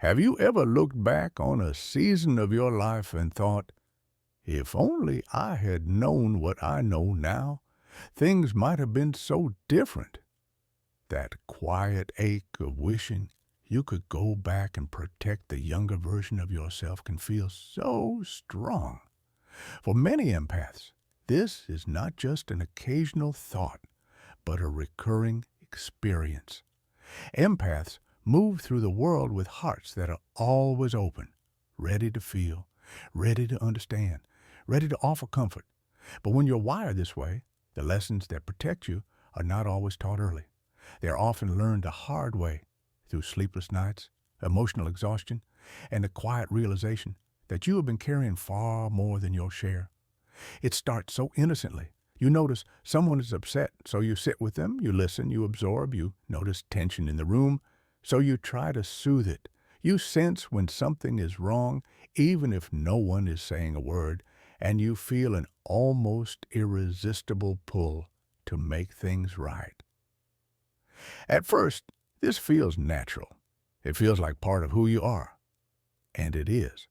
Have you ever looked back on a season of your life and thought, if only I had known what I know now, things might have been so different? That quiet ache of wishing you could go back and protect the younger version of yourself can feel so strong. For many empaths, this is not just an occasional thought, but a recurring experience. Empaths move through the world with hearts that are always open, ready to feel, ready to understand, ready to offer comfort. But when you're wired this way, the lessons that protect you are not always taught early. They are often learned the hard way through sleepless nights, emotional exhaustion, and the quiet realization that you have been carrying far more than your share. It starts so innocently. You notice someone is upset, so you sit with them, you listen, you absorb, you notice tension in the room, so you try to soothe it. You sense when something is wrong, even if no one is saying a word, and you feel an almost irresistible pull to make things right. At first, this feels natural. It feels like part of who you are, and it is.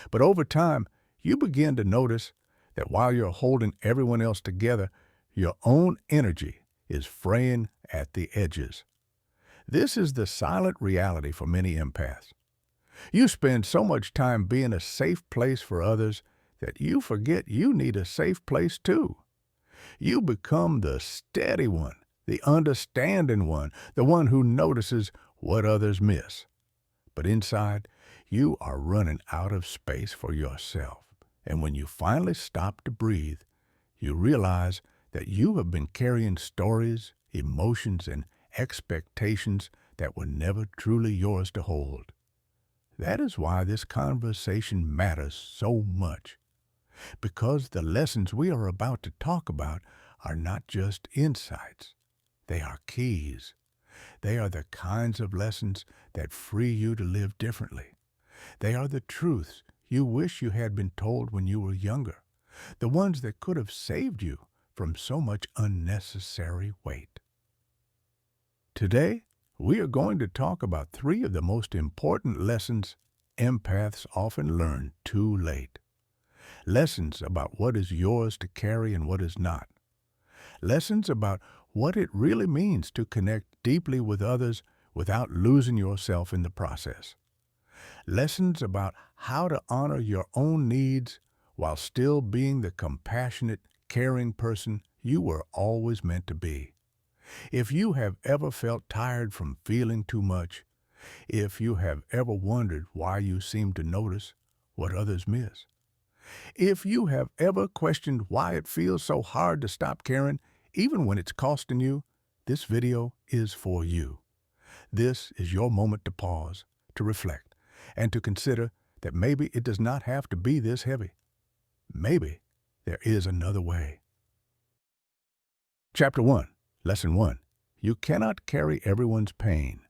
But over time, you begin to notice that while you're holding everyone else together, your own energy is fraying at the edges. This is the silent reality for many empaths. You spend so much time being a safe place for others that you forget you need a safe place too. You become the steady one, the understanding one, the one who notices what others miss. But inside, you are running out of space for yourself. And when you finally stop to breathe, you realize that you have been carrying stories, emotions, and expectations that were never truly yours to hold. That is why this conversation matters so much. Because the lessons we are about to talk about are not just insights. They are keys. They are the kinds of lessons that free you to live differently. They are the truths you wish you had been told when you were younger, the ones that could have saved you from so much unnecessary weight. Today, we are going to talk about 3 of the most important lessons empaths often learn too late. Lessons about what is yours to carry and what is not. Lessons about what it really means to connect deeply with others without losing yourself in the process. Lessons about how to honor your own needs while still being the compassionate, caring person you were always meant to be. If you have ever felt tired from feeling too much, if you have ever wondered why you seem to notice what others miss, if you have ever questioned why it feels so hard to stop caring, even when it's costing you, this video is for you. This is your moment to pause, to reflect, and to consider that maybe it does not have to be this heavy. Maybe there is another way. Chapter 1, Lesson 1. You cannot carry everyone's pain.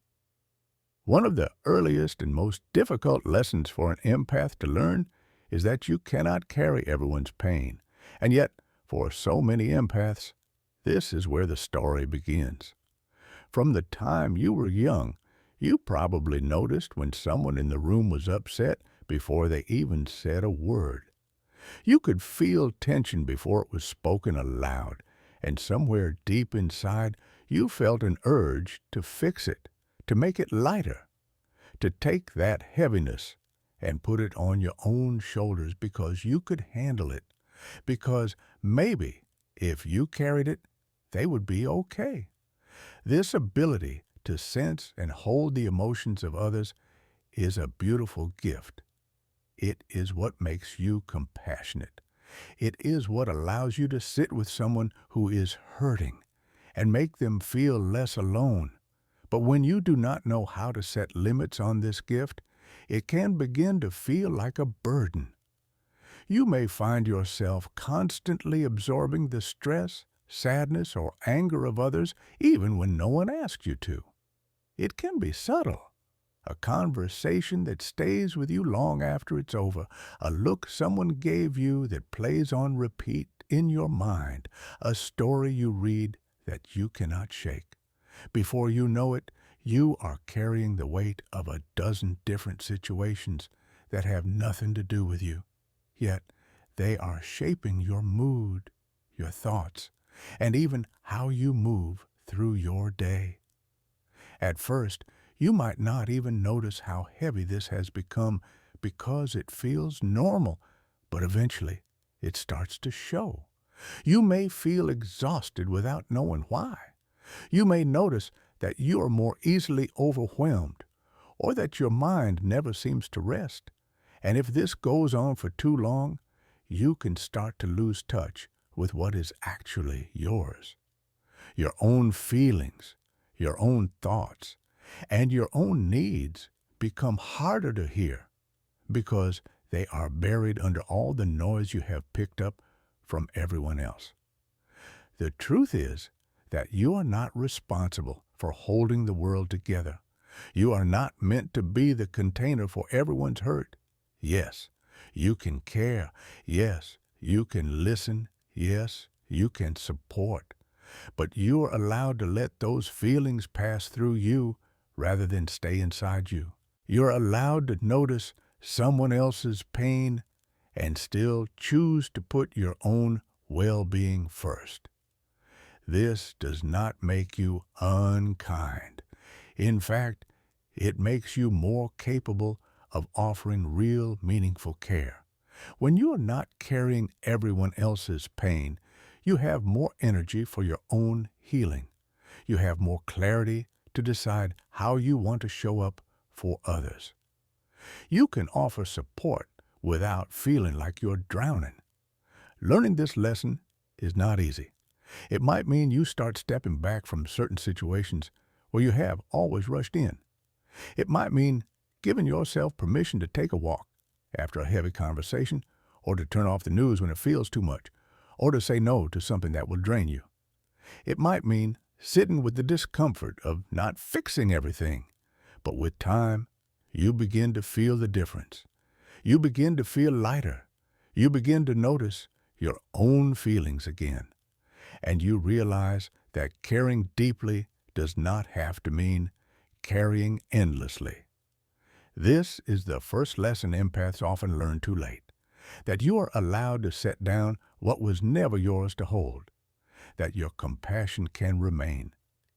One of the earliest and most difficult lessons for an empath to learn is that you cannot carry everyone's pain. And yet, for so many empaths, this is where the story begins. From the time you were young, you probably noticed when someone in the room was upset before they even said a word. You could feel tension before it was spoken aloud, and somewhere deep inside, you felt an urge to fix it, to make it lighter, to take that heaviness and put it on your own shoulders because you could handle it, because maybe if you carried it, they would be okay. This ability to sense and hold the emotions of others is a beautiful gift. It is what makes you compassionate. It is what allows you to sit with someone who is hurting and make them feel less alone. But when you do not know how to set limits on this gift, it can begin to feel like a burden. You may find yourself constantly absorbing the stress, sadness, or anger of others, even when no one asks you to. It can be subtle. A conversation that stays with you long after it's over, a look someone gave you that plays on repeat in your mind, a story you read that you cannot shake. Before you know it, You are carrying the weight of a dozen different situations that have nothing to do with you, yet they are shaping your mood, your thoughts, and even how you move through your day. At first, you might not even notice how heavy this has become because it feels normal, but eventually it starts to show. You may feel exhausted without knowing why. You may notice that you are more easily overwhelmed or that your mind never seems to rest. And if this goes on for too long, you can start to lose touch with what is actually yours. Your own feelings, your own thoughts, and your own needs become harder to hear because they are buried under all the noise you have picked up from everyone else. The truth is that you are not responsible for holding the world together. You are not meant to be the container for everyone's hurt. Yes, you can care. Yes, you can listen. Yes, you can support. But you are allowed to let those feelings pass through you rather than stay inside you. You're allowed to notice someone else's pain and still choose to put your own well-being first. This does not make you unkind. In fact, it makes you more capable of offering real, meaningful care. When you are not carrying everyone else's pain, you have more energy for your own healing. You have more clarity to decide how you want to show up for others. You can offer support without feeling like you're drowning. Learning this lesson is not easy. It might mean you start stepping back from certain situations where you have always rushed in. It might mean giving yourself permission to take a walk after a heavy conversation, or to turn off the news when it feels too much, or to say no to something that will drain you. It might mean sitting with the discomfort of not fixing everything, but with time, you begin to feel the difference. You begin to feel lighter. You begin to notice your own feelings again. And you realize that caring deeply does not have to mean carrying endlessly. This is the first lesson empaths often learn too late, that you are allowed to set down what was never yours to hold, that your compassion can remain,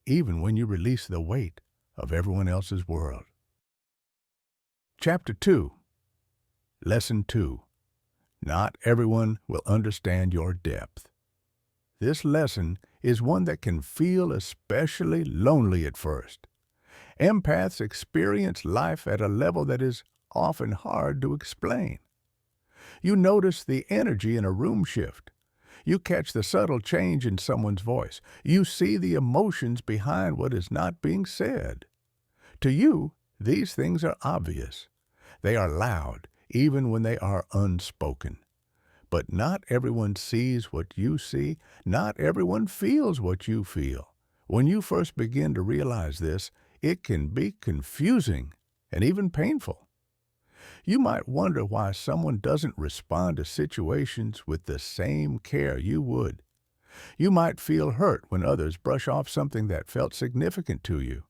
even when you release the weight of everyone else's world. Chapter 2, Lesson 2. Not everyone will understand your depth. This lesson is one that can feel especially lonely at first. Empaths experience life at a level that is often hard to explain. You notice the energy in a room shift. You catch the subtle change in someone's voice. You see the emotions behind what is not being said. To you, these things are obvious. They are loud, even when they are unspoken. But not everyone sees what you see. Not everyone feels what you feel. When you first begin to realize this, it can be confusing and even painful. You might wonder why someone doesn't respond to situations with the same care you would. You might feel hurt when others brush off something that felt significant to you.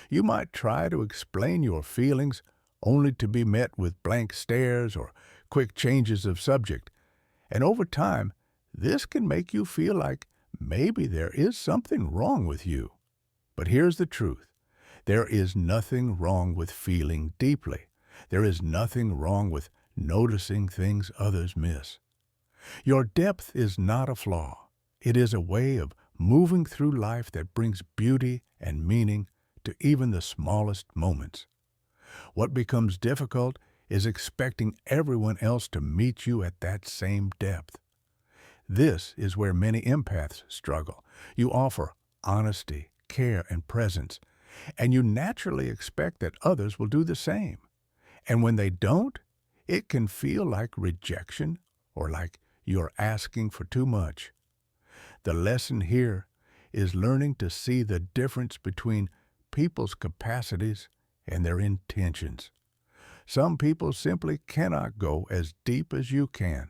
You might try to explain your feelings only to be met with blank stares or quick changes of subject. And over time, this can make you feel like maybe there is something wrong with you. But here's the truth. There is nothing wrong with feeling deeply. There is nothing wrong with noticing things others miss. Your depth is not a flaw. It is a way of moving through life that brings beauty and meaning to even the smallest moments. What becomes difficult is expecting everyone else to meet you at that same depth. This is where many empaths struggle. You offer honesty, care, and presence, and you naturally expect that others will do the same. And when they don't, it can feel like rejection or like you're asking for too much. The lesson here is learning to see the difference between people's capacities and their intentions. Some people simply cannot go as deep as you can.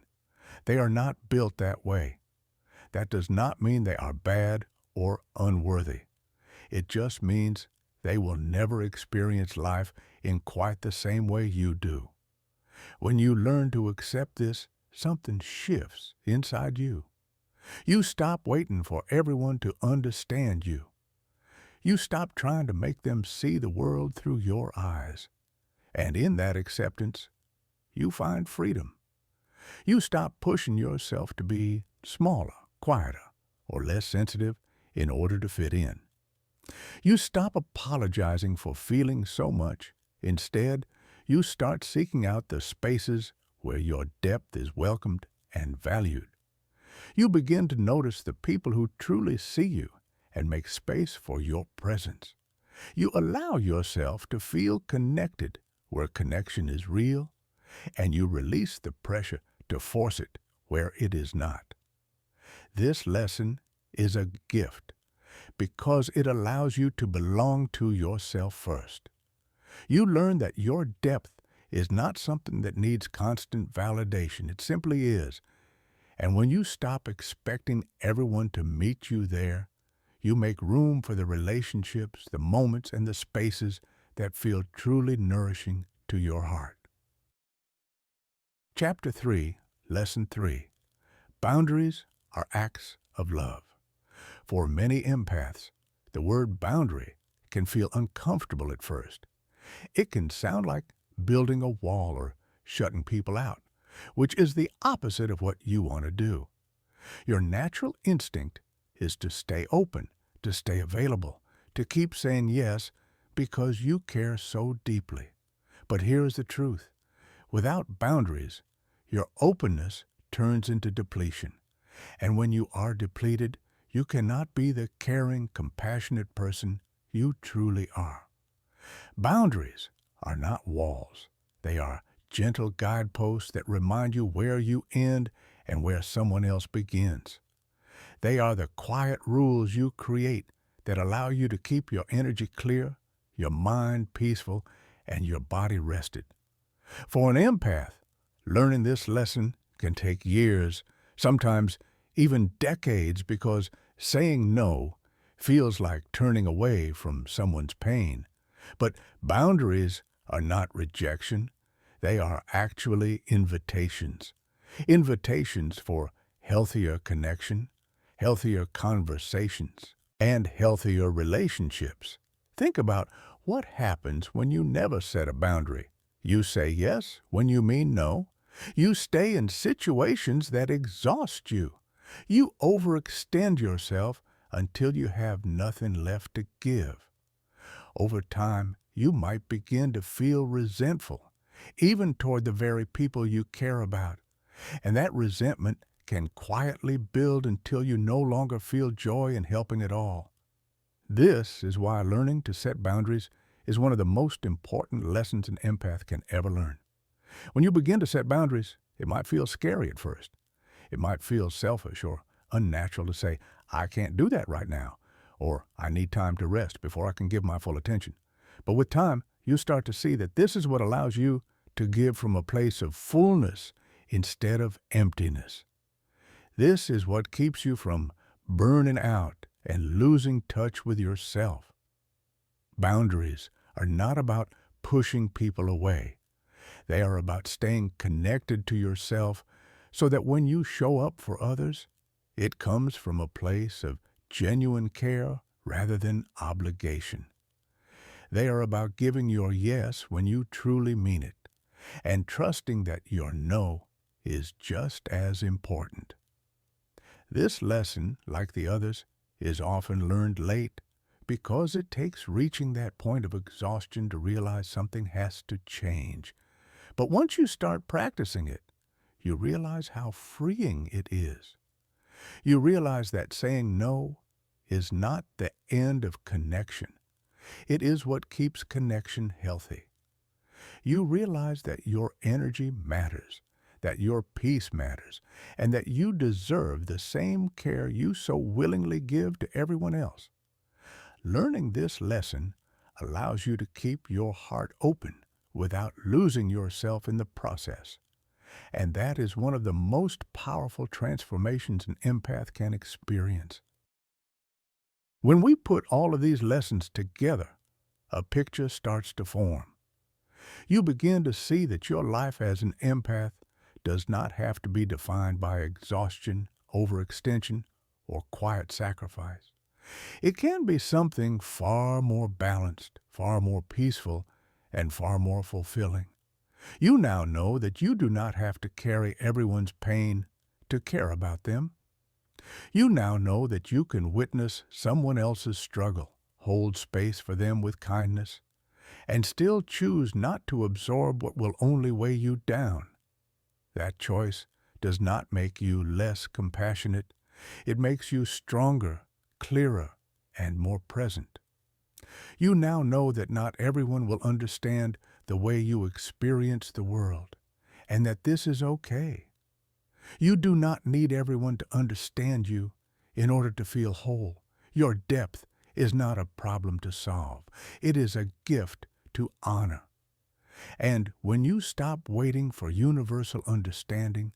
They are not built that way. That does not mean they are bad or unworthy. It just means They will never experience life in quite the same way you do. When you learn to accept this, something shifts inside you. You stop waiting for everyone to understand you. You stop trying to make them see the world through your eyes. And in that acceptance, you find freedom. You stop pushing yourself to be smaller, quieter, or less sensitive in order to fit in. You stop apologizing for feeling so much. Instead, you start seeking out the spaces where your depth is welcomed and valued. You begin to notice the people who truly see you and make space for your presence. You allow yourself to feel connected where connection is real, and you release the pressure to force it where it is not. This lesson is a gift because it allows you to belong to yourself first. You learn that your depth is not something that needs constant validation. It simply is. And when you stop expecting everyone to meet you there, you make room for the relationships, the moments, and the spaces that feel truly nourishing to your heart. Chapter 3, Lesson 3. Boundaries are acts of love. For many empaths, the word boundary can feel uncomfortable at first. It can sound like building a wall or shutting people out, which is the opposite of what you want to do. Your natural instinct is to stay open, to stay available, to keep saying yes because you care so deeply. But here's the truth. Without boundaries, your openness turns into depletion. And when you are depleted, you cannot be the caring, compassionate person you truly are. Boundaries are not walls. They are gentle guideposts that remind you where you end and where someone else begins. They are the quiet rules you create that allow you to keep your energy clear, your mind peaceful, and your body rested. For an empath, learning this lesson can take years, sometimes even decades, because saying no feels like turning away from someone's pain. But boundaries are not rejection. They are actually invitations. Invitations for healthier connection, healthier conversations, and healthier relationships. Think about what happens when you never set a boundary. You say yes when you mean no. You stay in situations that exhaust you. You overextend yourself until you have nothing left to give. Over time, you might begin to feel resentful, even toward the very people you care about. And that resentment can quietly build until you no longer feel joy in helping at all. This is why learning to set boundaries is one of the most important lessons an empath can ever learn. When you begin to set boundaries, it might feel scary at first. It might feel selfish or unnatural to say, I can't do that right now, or I need time to rest before I can give my full attention. But with time, you start to see that this is what allows you to give from a place of fullness instead of emptiness. This is what keeps you from burning out and losing touch with yourself. Boundaries are not about pushing people away. They are about staying connected to yourself so that when you show up for others, it comes from a place of genuine care rather than obligation. They are about giving your yes when you truly mean it, and trusting that your no is just as important. This lesson, like the others, is often learned late because it takes reaching that point of exhaustion to realize something has to change. But once you start practicing it, you realize how freeing it is. You realize that saying no is not the end of connection. It is what keeps connection healthy. You realize that your energy matters, that your peace matters, and that you deserve the same care you so willingly give to everyone else. Learning this lesson allows you to keep your heart open without losing yourself in the process. And that is one of the most powerful transformations an empath can experience. When we put all of these lessons together, a picture starts to form. You begin to see that your life as an empath does not have to be defined by exhaustion, overextension, or quiet sacrifice. It can be something far more balanced, far more peaceful, and far more fulfilling. You now know that you do not have to carry everyone's pain to care about them. You now know that you can witness someone else's struggle, hold space for them with kindness, and still choose not to absorb what will only weigh you down. That choice does not make you less compassionate. It makes you stronger, clearer, and more present. You now know that not everyone will understand the way you experience the world, and that this is okay. You do not need everyone to understand you in order to feel whole. Your depth is not a problem to solve. It is a gift to honor. And when you stop waiting for universal understanding,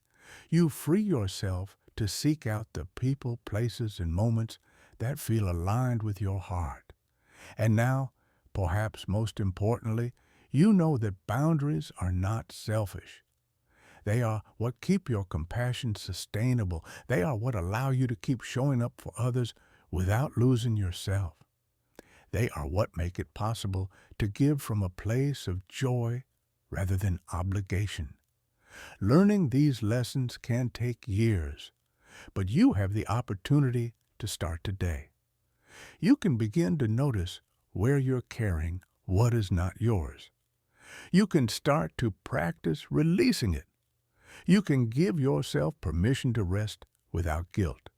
you free yourself to seek out the people, places, and moments that feel aligned with your heart. And now, perhaps most importantly, you know that boundaries are not selfish. They are what keep your compassion sustainable. They are what allow you to keep showing up for others without losing yourself. They are what make it possible to give from a place of joy rather than obligation. Learning these lessons can take years, but you have the opportunity to start today. You can begin to notice where you're carrying what is not yours. You can start to practice releasing it. You can give yourself permission to rest without guilt.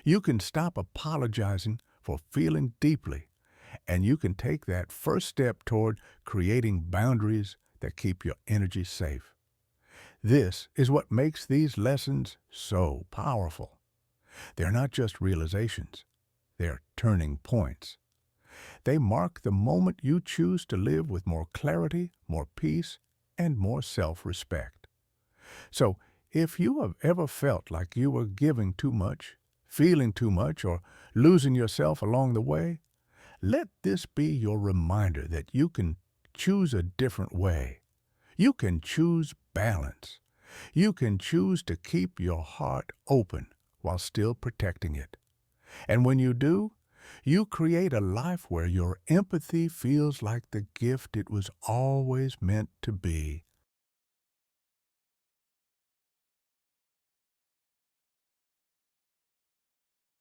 You can stop apologizing for feeling deeply, and you can take that first step toward creating boundaries that keep your energy safe. This is what makes these lessons so powerful. They're not just realizations, they're turning points. They mark the moment you choose to live with more clarity, more peace, and more self-respect. So, if you have ever felt like you were giving too much, feeling too much, or losing yourself along the way, let this be your reminder that you can choose a different way. You can choose balance. You can choose to keep your heart open while still protecting it. And when you do, you create a life where your empathy feels like the gift it was always meant to be,